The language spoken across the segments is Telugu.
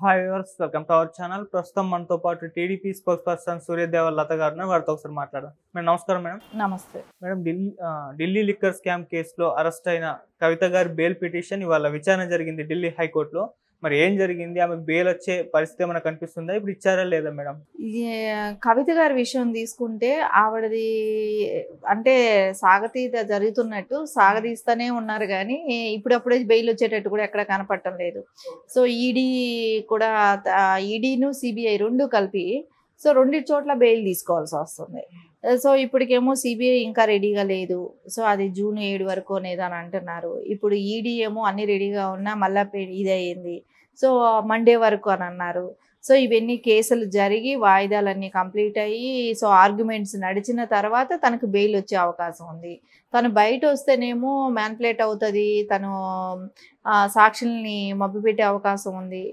Hi viewers, welcome to our channel. ప్రస్తుతం మనతో పాటు టీడీపీ స్పోక్స్ పర్సన్ సూర్యదేవర్ లత గారు ఉన్నారు. వారితో ఒకసారి మాట్లాడదాం. మేడం నమస్కారం. మేడం నమస్తే. మేడం ఢిల్లీ లిక్కర్ స్కామ్ కేసులో అరెస్ట్ అయిన కవిత గారి బెయిల్ పిటిషన్ ఇవాళ విచారణ జరిగింది ఢిల్లీ హైకోర్టులో. మరి ఏం జరిగింది? ఆమెకు బెయిల్ వచ్చే పరిస్థితి ఏమైనా కనిపిస్తుందా? ఇప్పుడు ఇచ్చారా లేదా మేడం? కవిత గారి విషయం తీసుకుంటే ఆవిడది అంటే సాగతీత జరుగుతున్నట్టు సాగదీస్తూనే ఉన్నారు కానీ ఇప్పుడప్పుడే బెయిల్ వచ్చేటట్టు కూడా ఎక్కడ కనపడటం లేదు. సో కూడా ఈడీను సిబిఐ రెండు కలిపి రెండు చోట్ల బెయిల్ తీసుకోవాల్సి వస్తుంది. సో ఇప్పటికేమో సిబిఐ ఇంకా రెడీగా లేదు. సో అది జూన్ 7 వరకు అనేది అని అంటున్నారు. ఇప్పుడు ఈడీ ఏమో అన్ని రెడీగా ఉన్నా మళ్ళీ ఇది అయ్యింది. సో మండే వరకు అని అన్నారు. సో ఇవన్నీ కేసులు జరిగి వాయిదాలన్నీ కంప్లీట్ అయ్యి ఆర్గ్యుమెంట్స్ నడిచిన తర్వాత తనకు బెయిల్ వచ్చే అవకాశం ఉంది. తను బయట వస్తేనేమో మ్యానిపులేట్ అవుతుంది, తను సాక్షుల్ని మభ్యపెట్టే అవకాశం ఉంది,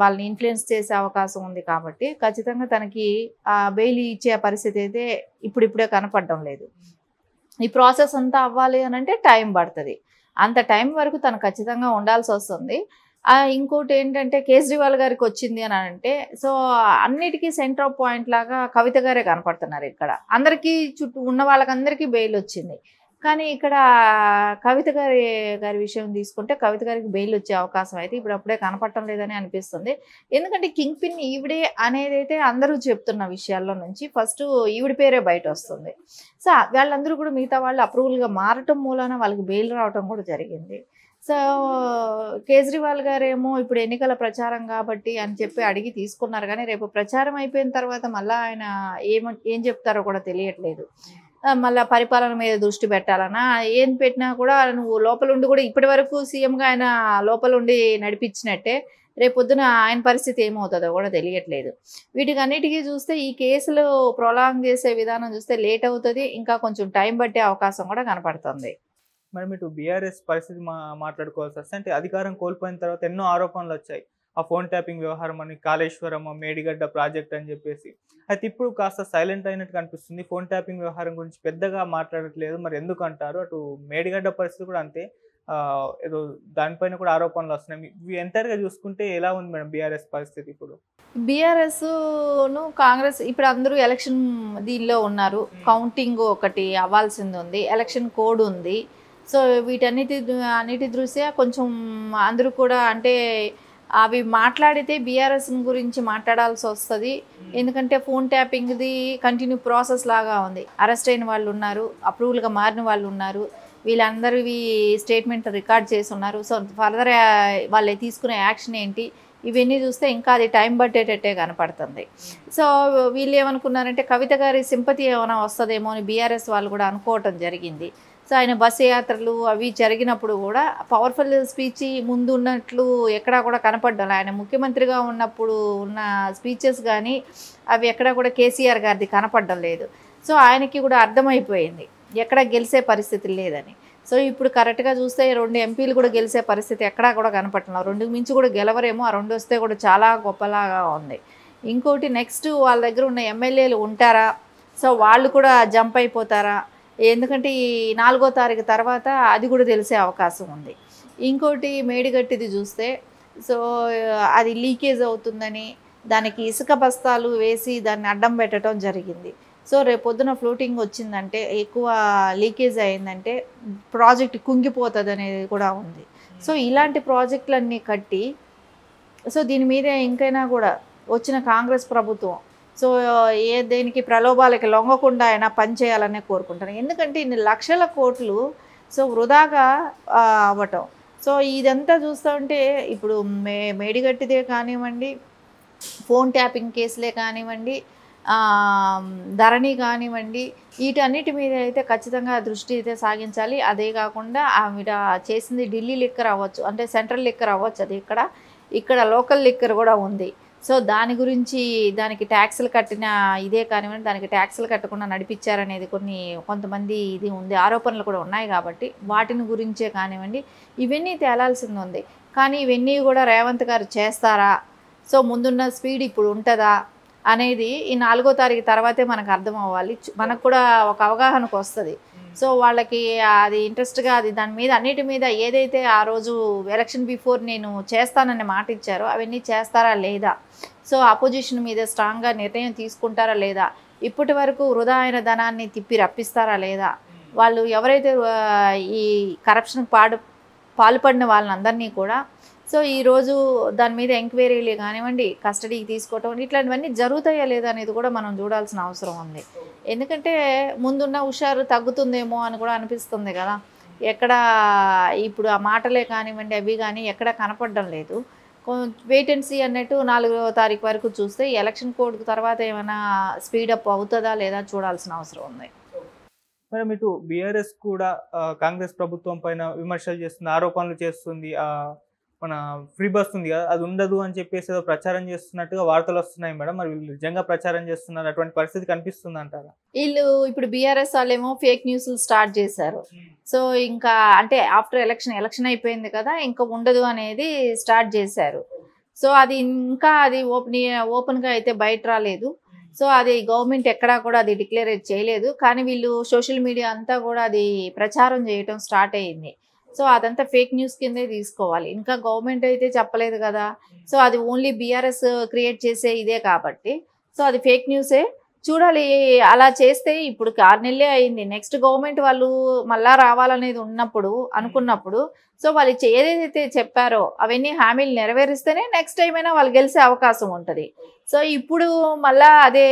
వాళ్ళని ఇన్ఫ్లుయెన్స్ చేసే అవకాశం ఉంది. కాబట్టి ఖచ్చితంగా తనకి బెయిల్ ఇచ్చే పరిస్థితి అయితే ఇప్పుడిప్పుడే కనపడడం లేదు. ఈ ప్రాసెస్ అంతా అవ్వాలి అని అంటే టైం పడుతుంది. అంత టైం వరకు తను ఖచ్చితంగా ఉండాల్సి వస్తుంది. ఇంకోటి ఏంటంటే కేజ్రీవాల్ గారికి వచ్చింది అని అంటే అన్నిటికీ సెంటర్ ఆఫ్ పాయింట్ లాగా కవిత గారే కనపడుతున్నారు. ఇక్కడ అందరికీ చుట్టూ ఉన్న వాళ్ళకందరికీ బెయిల్ వచ్చింది. కానీ ఇక్కడ కవిత గారి విషయం తీసుకుంటే కవిత గారికి బెయిల్ వచ్చే అవకాశం అయితే ఇప్పుడు అప్పుడే కనపడటం లేదని అనిపిస్తుంది. ఎందుకంటే కింగ్ పిన్ ఈవిడే అనేది అయితే అందరూ చెప్తున్న విషయాల్లో నుంచి ఫస్ట్ ఈవిడ పేరే బయట వస్తుంది. సో వాళ్ళందరూ కూడా మిగతా వాళ్ళు అప్రూవల్గా మారటం మూలాన వాళ్ళకి బెయిల్ రావటం కూడా జరిగింది. సో కేజ్రీవాల్ గారేమో ఇప్పుడు ఎన్నికల ప్రచారం కాబట్టి అని చెప్పి అడిగి తీసుకున్నారు. కానీ రేపు ప్రచారం అయిపోయిన తర్వాత మళ్ళీ ఆయన ఏం చెప్తారో కూడా తెలియట్లేదు. మళ్ళీ పరిపాలన మీద దృష్టి పెట్టాలన్నా ఏం పెట్టినా కూడా నువ్వు లోపలుండి కూడా ఇప్పటి వరకు సీఎంగా ఆయన లోపలుండి నడిపించినట్టే రేపొద్దున ఆయన పరిస్థితి ఏమవుతుందో కూడా తెలియట్లేదు. వీటికి అన్నిటికీ చూస్తే ఈ కేసులు ప్రొలాంగ్ చేసే విధానం చూస్తే లేట్ అవుతుంది, ఇంకా కొంచెం టైం పట్టే అవకాశం కూడా కనపడుతుంది. మరి మీరు బీఆర్ఎస్ పరిస్థితి మాట్లాడుకోవాల్సి వస్తే, అంటే అధికారం కోల్పోయిన తర్వాత ఎన్నో ఆరోపణలు వచ్చాయి. ఆ ఫోన్ ట్యాపింగ్ వ్యవహారం అని, కాళేశ్వరం, మేడిగడ్డ ప్రాజెక్ట్ అని చెప్పేసి. అయితే ఇప్పుడు కాస్త సైలెంట్ అయినట్టు కనిపిస్తుంది. ఫోన్ ట్యాపింగ్ వ్యవహారం గురించి పెద్దగా మాట్లాడట్లేదు. మరి ఎందుకు అంటారు? అటు మేడిగడ్డ పరిస్థితి కూడా అంతే, ఏదో దానిపైన కూడా ఆరోపణలు వస్తున్నాయి. ఇవి ఎంటైర్గా చూసుకుంటే ఎలా ఉంది మేడం బీఆర్ఎస్ పరిస్థితి ఇప్పుడు? బీఆర్ఎస్ను కాంగ్రెస్ ఇప్పుడు అందరూ ఎలక్షన్ దీనిలో ఉన్నారు. కౌంటింగ్ ఒకటి అవ్వాల్సింది ఉంది, ఎలక్షన్ కోడ్ ఉంది. సో అన్నిటి దృష్ట్యా కొంచెం అందరూ కూడా అంటే అవి మాట్లాడితే బీఆర్ఎస్ గురించి మాట్లాడాల్సి వస్తుంది. ఎందుకంటే ఫోన్ ట్యాపింగ్ది కంటిన్యూ ప్రాసెస్ లాగా ఉంది. అరెస్ట్ అయిన వాళ్ళు ఉన్నారు, అప్రూవల్గా మారిన వాళ్ళు ఉన్నారు, వీళ్ళందరివి స్టేట్మెంట్ రికార్డ్ చేసి ఉన్నారు. సో ఫర్దర్ వాళ్ళు తీసుకునే యాక్షన్ ఏంటి ఇవన్నీ చూస్తే ఇంకా అది టైం పట్టేటట్టే కనపడుతుంది. సో వీళ్ళు ఏమనుకున్నారంటే కవిత గారి సింపతి ఏమైనా వస్తుందేమో అని బీఆర్ఎస్ వాళ్ళు కూడా అనుకోవటం జరిగింది. సో ఆయన బస్సు యాత్రలు అవి జరిగినప్పుడు కూడా పవర్ఫుల్ స్పీచ్ ముందు ఉన్నట్లు ఎక్కడా కూడా కనపడ్డాలి. ఆయన ముఖ్యమంత్రిగా ఉన్నప్పుడు ఉన్న స్పీచెస్ కానీ అవి ఎక్కడా కూడా కేసీఆర్ గారిది కనపడడం లేదు. సో ఆయనకి కూడా అర్థమైపోయింది ఎక్కడ గెలిచే పరిస్థితి లేదని. సో ఇప్పుడు కరెక్ట్గా చూస్తే 2 ఎంపీలు కూడా గెలిచే పరిస్థితి ఎక్కడా కూడా కనపడలేదు. 2కి మించి కూడా గెలవరేమో, ఆ 2 వస్తే కూడా చాలా గొప్పలాగా ఉంది. ఇంకోటి నెక్స్ట్ వాళ్ళ దగ్గర ఉన్న ఎమ్మెల్యేలు ఉంటారా? సో వాళ్ళు కూడా జంప్ అయిపోతారా? ఎందుకంటే ఈ 4వ తారీఖు తర్వాత అది కూడా తెలిసే అవకాశం ఉంది. ఇంకోటి మేడిగట్టిది చూస్తే అది లీకేజ్ అవుతుందని దానికి ఇసుక బస్తాలు వేసి దాన్ని అడ్డం పెట్టడం జరిగింది. సో రేపొద్దున ఫ్లోటింగ్ వచ్చిందంటే ఎక్కువ లీకేజ్ అయిందంటే ప్రాజెక్ట్ కుంగిపోతుంది అనేది కూడా ఉంది. సో ఇలాంటి ప్రాజెక్టులన్నీ కట్టి దీని మీద ఇంకైనా కూడా వచ్చిన కాంగ్రెస్ ప్రభుత్వం దేనికి ప్రలోభాలకి లొంగకుండా అయినా పనిచేయాలనే కోరుకుంటాను. ఎందుకంటే ఇన్ని లక్షల కోట్లు వృధాగా అవ్వటం. ఇదంతా చూస్తూ ఉంటే ఇప్పుడు మేడిగట్టిదే కానివ్వండి, ఫోన్ ట్యాపింగ్ కేసులే కానివ్వండి, ధరణి కానివ్వండి, వీటన్నిటి మీద అయితే ఖచ్చితంగా దృష్టి అయితే సాగించాలి. అదే కాకుండా ఆవిడ చేసింది ఢిల్లీ లిక్కర్ అవ్వచ్చు, అంటే సెంట్రల్ లిక్కర్ అవ్వచ్చు, అది ఇక్కడ లోకల్ లిక్కర్ కూడా ఉంది. సో దాని గురించి దానికి ట్యాక్సులు కట్టిన ఇదే కానివ్వండి, దానికి ట్యాక్సులు కట్టకుండా నడిపించారనేది కొంతమంది ఇది ఉంది, ఆరోపణలు కూడా ఉన్నాయి. కాబట్టి వాటిని గురించే కానివ్వండి ఇవన్నీ తేలాల్సింది ఉంది. కానీ ఇవన్నీ కూడా రేవంత్ గారు చేస్తారా? ముందున్న స్పీడ్ ఇప్పుడు ఉంటుందా అనేది ఈ 4వ తారీఖు తర్వాతే మనకు అర్థం అవ్వాలి. మనకు కూడా ఒక అవగాహనకు వస్తుంది. సో వాళ్ళకి అది ఇంట్రెస్ట్గా అది దాని మీద అన్నిటి మీద ఏదైతే ఆ రోజు ఎలక్షన్ బిఫోర్ నేను చేస్తానని మాట ఇచ్చారో అవన్నీ చేస్తారా లేదా, సో అపోజిషన్ మీద స్ట్రాంగ్గా నిర్ణయం తీసుకుంటారా లేదా, ఇప్పటి వరకు వృధా అయిన ధనాన్ని తిప్పి రప్పిస్తారా లేదా, వాళ్ళు ఎవరైతే ఈ కరప్షన్ పాల్పడిన వాళ్ళందరినీ కూడా సో ఈరోజు దాని మీద ఎంక్వైరీలు కానివ్వండి, కస్టడీకి తీసుకోవటం ఇట్లాంటివన్నీ జరుగుతాయా లేదా అనేది కూడా మనం చూడాల్సిన అవసరం ఉంది. ఎందుకంటే ముందున్న హుషారు తగ్గుతుందేమో అని కూడా అనిపిస్తుంది కదా. ఎక్కడ ఇప్పుడు ఆ మాటలే కానివ్వండి అవి కానీ ఎక్కడ కనపడడం లేదు. వెయిట్ అండ్ సీ అన్నట్టు 4వ తారీఖు వరకు చూస్తే ఎలక్షన్ కోడ్ తర్వాత ఏమైనా స్పీడప్ అవుతుందా లేదా చూడాల్సిన అవసరం ఉంది. మేడం ఇటు బీఆర్ఎస్ కూడా కాంగ్రెస్ ప్రభుత్వం పైన విమర్శలు చేస్తుంది, ఆరోపణలు చేస్తుంది. మన ఫ్రీ బస్ ఉంది కదా అది ఉండదు అని చెప్పేసి ఏదో ప్రచారం చేస్తున్నట్టుగా వార్తలు వస్తున్నాయి మేడం. మరి వీళ్ళు నిజంగా ప్రచారం చేస్తున్నారు, అటువంటి పరిస్థితి కనిపిస్తుంది అంటారా? వీళ్ళు ఇప్పుడు బీఆర్ఎస్ వాళ్ళేమో ఫేక్ న్యూస్లు స్టార్ట్ చేశారు. సో ఇంకా అంటే ఆఫ్టర్ ఎలక్షన్ అయిపోయింది కదా, ఇంకా ఉండదు అనేది స్టార్ట్ చేశారు. సో అది ఇంకా అది ఓపెన్గా అయితే బయట రాలేదు. సో అది గవర్నమెంట్ ఎక్కడా కూడా అది డిక్లేర్ చేయలేదు, కానీ వీళ్ళు సోషల్ మీడియా అంతా కూడా అది ప్రచారం చేయటం స్టార్ట్ అయ్యింది. సో అదంతా ఫేక్ న్యూస్ కిందే తీసుకోవాలి. ఇంకా గవర్నమెంట్ అయితే చెప్పలేదు కదా, సో అది ఓన్లీ బీఆర్ఎస్ క్రియేట్ చేసే ఇదే కాబట్టి సో అది ఫేక్ న్యూసే. చూడాలి అలా చేస్తే ఇప్పుడు 6 నెలలే అయింది. నెక్స్ట్ గవర్నమెంట్ వాళ్ళు మళ్ళా రావాలనేది అనుకున్నప్పుడు సో వాళ్ళు ఏదైతే చెప్పారో అవన్నీ హామీలు నెరవేరిస్తేనే నెక్స్ట్ టైం అయినా వాళ్ళు గెలిచే అవకాశం ఉంటుంది. సో ఇప్పుడు మళ్ళా అదే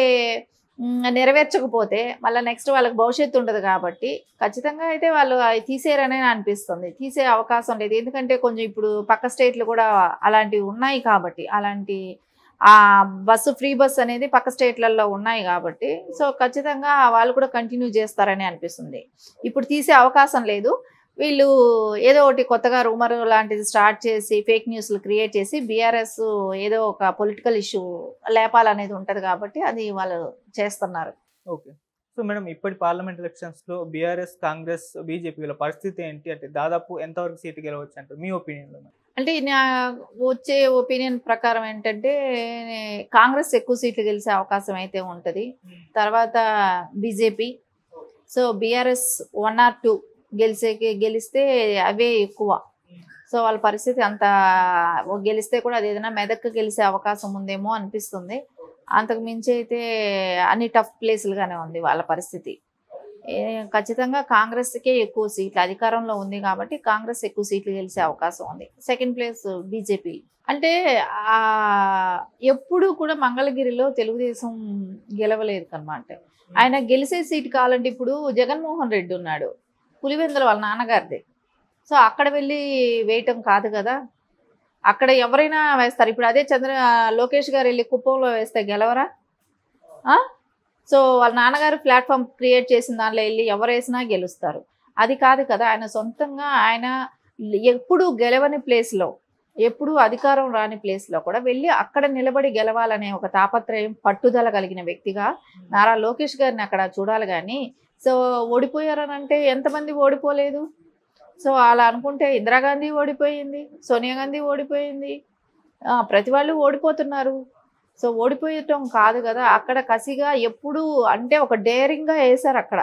నెరవేర్చకపోతే మళ్ళీ నెక్స్ట్ వాళ్ళకి భవిష్యత్తు ఉండదు కాబట్టి ఖచ్చితంగా అయితే వాళ్ళు అవి తీసేయరనే అనిపిస్తుంది. తీసే అవకాశం లేదు, ఎందుకంటే కొంచెం ఇప్పుడు పక్క స్టేట్లు కూడా అలాంటివి ఉన్నాయి కాబట్టి, అలాంటి ఫ్రీ బస్ అనేది పక్క స్టేట్లలో ఉన్నాయి కాబట్టి సో ఖచ్చితంగా వాళ్ళు కూడా కంటిన్యూ చేస్తారని అనిపిస్తుంది. ఇప్పుడు తీసే అవకాశం లేదు. వీళ్ళు ఏదో ఒకటి కొత్తగా రూమర్ లాంటిది స్టార్ట్ చేసి ఫేక్ న్యూస్లు క్రియేట్ చేసి బీఆర్ఎస్ ఏదో ఒక పొలిటికల్ ఇష్యూ లేపాలనేది ఉంటుంది కాబట్టి అది వాళ్ళు చేస్తున్నారు. ఓకే. సో మేడం ఇప్పటి పార్లమెంట్ ఎలక్షన్స్లో బీఆర్ఎస్, కాంగ్రెస్, బీజేపీ వీళ్ళ పరిస్థితి ఏంటి అంటే దాదాపు ఎంతవరకు సీటు గెలవచ్చు అంటారు మీ ఒపీనియన్లో? అంటే నా వచ్చే ఒపీనియన్ ప్రకారం ఏంటంటే కాంగ్రెస్ ఎక్కువ సీట్లు గెలిచే అవకాశం అయితే ఉంటుంది. తర్వాత బీజేపీ, సో బీఆర్ఎస్ 1 or 2 గెలిస్తే అవే ఎక్కువ. సో వాళ్ళ పరిస్థితి అంత గెలిస్తే కూడా అది ఏదైనా మెదక్కు గెలిచే అవకాశం ఉందేమో అనిపిస్తుంది. అంతకు మించి అయితే అన్ని టఫ్ ప్లేసులుగానే ఉంది వాళ్ళ పరిస్థితి. ఖచ్చితంగా కాంగ్రెస్కే ఎక్కువ సీట్లు అధికారంలో ఉంది కాబట్టి కాంగ్రెస్ ఎక్కువ సీట్లు గెలిచే అవకాశం ఉంది. Second place BJP. అంటే ఎప్పుడు కూడా మంగళగిరిలో తెలుగుదేశం గెలవలేదు అన్నమాట. ఆయన గెలిచే సీటు కావాలంటే ఇప్పుడు జగన్మోహన్ రెడ్డి ఉన్నాడు, పులివెందుల వాళ్ళ నాన్నగారిది. సో అక్కడ వెళ్ళి వేయటం కాదు కదా, అక్కడ ఎవరైనా వేస్తారు. ఇప్పుడు అదే లోకేష్ గారు వెళ్ళి కుప్పంలో వేస్తే గెలవరా? సో వాళ్ళ నాన్నగారు ప్లాట్ఫామ్ క్రియేట్ చేసిన దానిలో వెళ్ళి ఎవరు వేసినా గెలుస్తారు. అది కాదు కదా, ఆయన సొంతంగా ఆయన ఎప్పుడు గెలవని ప్లేస్లో, ఎప్పుడు అధికారం రాని ప్లేస్లో కూడా వెళ్ళి అక్కడ నిలబడి గెలవాలనే ఒక తాపత్రయం, పట్టుదల కలిగిన వ్యక్తిగా నారా లోకేష్ గారిని అక్కడ చూడాలి. కానీ సో ఓడిపోయారని అంటే ఎంతమంది ఓడిపోలేదు? సో అలా అనుకుంటే ఇందిరాగాంధీ ఓడిపోయింది, సోనియా గాంధీ ఓడిపోయింది, ప్రతి వాళ్ళు ఓడిపోతున్నారు. సో ఓడిపోయటం కాదు కదా, అక్కడ కసిగా ఎప్పుడు అంటే ఒక డేరింగ్గా వేశారు అక్కడ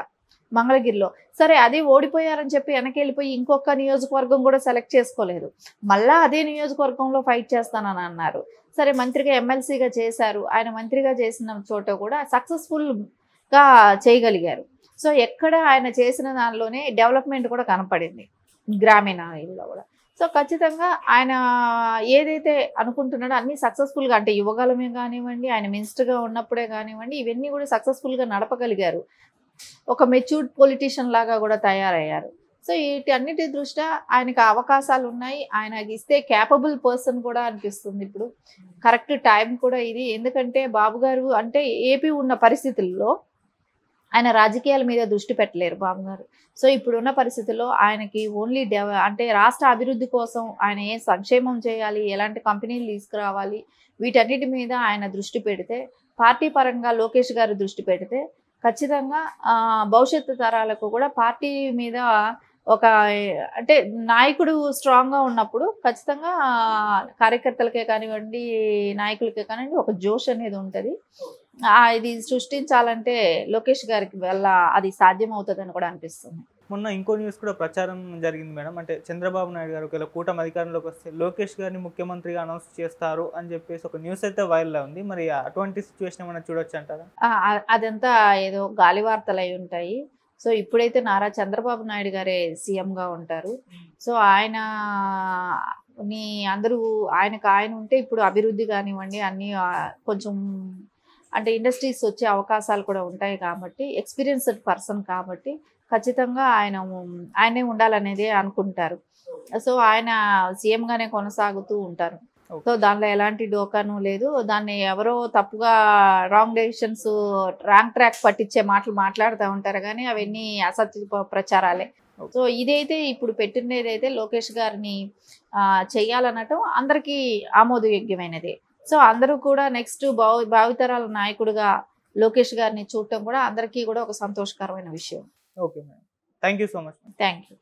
మంగళగిరిలో. సరే అది ఓడిపోయారని చెప్పి వెనక్కి వెళ్ళిపోయి ఇంకొక నియోజకవర్గం కూడా సెలెక్ట్ చేసుకోలేదు, మళ్ళీ అదే నియోజకవర్గంలో ఫైట్ చేస్తానని అన్నారు. సరే మంత్రిగా ఎమ్మెల్సీగా చేశారు, ఆయన మంత్రిగా చేసిన చోట కూడా సక్సెస్ఫుల్గా చేయగలిగారు. సో ఎక్కడ ఆయన చేసిన దానిలోనే డెవలప్మెంట్ కూడా కనపడింది గ్రామీణ ఏరియాలో కూడా. సో ఖచ్చితంగా ఆయన ఏదైతే అనుకుంటున్నాడో అన్నీ సక్సెస్ఫుల్గా, అంటే యువగలమే కానివ్వండి, ఆయన మినిస్టర్గా ఉన్నప్పుడే కానివ్వండి, ఇవన్నీ కూడా సక్సెస్ఫుల్గా నడపగలిగారు. ఒక మెచ్యూర్డ్ పొలిటీషియన్ లాగా కూడా తయారయ్యారు. సో వీటన్నిటి దృష్ట్యా ఆయనకు అవకాశాలు ఉన్నాయి, ఆయనకి ఇస్తే క్యాపబుల్ పర్సన్ కూడా అనిపిస్తుంది. ఇప్పుడు కరెక్ట్ టైం కూడా ఇది. ఎందుకంటే బాబు గారు అంటే ఏపీ ఉన్న పరిస్థితుల్లో ఆయన రాజకీయాల మీద దృష్టి పెట్టలేరు బాబు గారు. సో ఇప్పుడున్న పరిస్థితుల్లో ఆయనకి ఓన్లీ అంటే రాష్ట్ర అభివృద్ధి కోసం ఆయన ఏ సంక్షేమం చేయాలి, ఎలాంటి కంపెనీలు తీసుకురావాలి, వీటన్నిటి మీద ఆయన దృష్టి పెడితే, పార్టీ పరంగా లోకేష్ గారు దృష్టి పెడితే ఖచ్చితంగా భవిష్యత్తు తరాలకు కూడా పార్టీ మీద ఒక అంటే నాయకుడు స్ట్రాంగ్గా ఉన్నప్పుడు ఖచ్చితంగా కార్యకర్తలకే కానివ్వండి, నాయకులకే కానివ్వండి ఒక జోష్ అనేది ఉంటుంది. ఇది సృష్టించాలంటే లోకేష్ గారికి వల్ల అది సాధ్యం అవుతుందని కూడా అనిపిస్తుంది. మొన్న ఇంకో న్యూస్ కూడా ప్రచారం జరిగింది మేడం. అంటే చంద్రబాబు నాయుడు గారు ఒకవేళ కూటమి అధికారంలోకి వస్తే లోకేష్ గారిని ముఖ్యమంత్రిగా అనౌన్స్ చేస్తారు అని చెప్పేసి ఒక న్యూస్ అయితే వైరల్ ఉంది. మరి అటువంటి సిచ్యువేషన్ ఏమైనా చూడొచ్చు అంటారా? అదంతా ఏదో గాలి వార్తలు అయి ఉంటాయి. సో ఇప్పుడైతే నారా చంద్రబాబు నాయుడు గారే సీఎంగా ఉంటారు. సో ఆయన అందరూ ఆయన ఉంటే ఇప్పుడు అభివృద్ధి కానివ్వండి అన్నీ కొంచెం అంటే ఇండస్ట్రీస్ వచ్చే అవకాశాలు కూడా ఉంటాయి కాబట్టి ఎక్స్పీరియన్స్డ్ పర్సన్ కాబట్టి ఖచ్చితంగా ఆయనే ఉండాలనేదే అనుకుంటారు. సో ఆయన సీఎంగానే కొనసాగుతూ ఉంటారు. సో దానిలో ఎలాంటి డోకాను లేదు. దాన్ని ఎవరో తప్పుగా రాంగ్ డెసిషన్స్ రాంగ్ ట్రాక్ పట్టించే మాటలు మాట్లాడుతూ ఉంటారు కానీ అవన్నీ అసత్య ప్రచారాలే. సో ఇదైతే ఇప్పుడు పెట్టినదైతే లోకేష్ గారిని చెయ్యాలనటం అందరికీ ఆమోదయోగ్యమైనదే. సో అందరూ కూడా నెక్స్ట్ భావితరాల నాయకుడిగా లోకేష్ గారిని చూడటం కూడా అందరికీ కూడా ఒక సంతోషకరమైన విషయం. Okay madam, thank you so much. Thank you.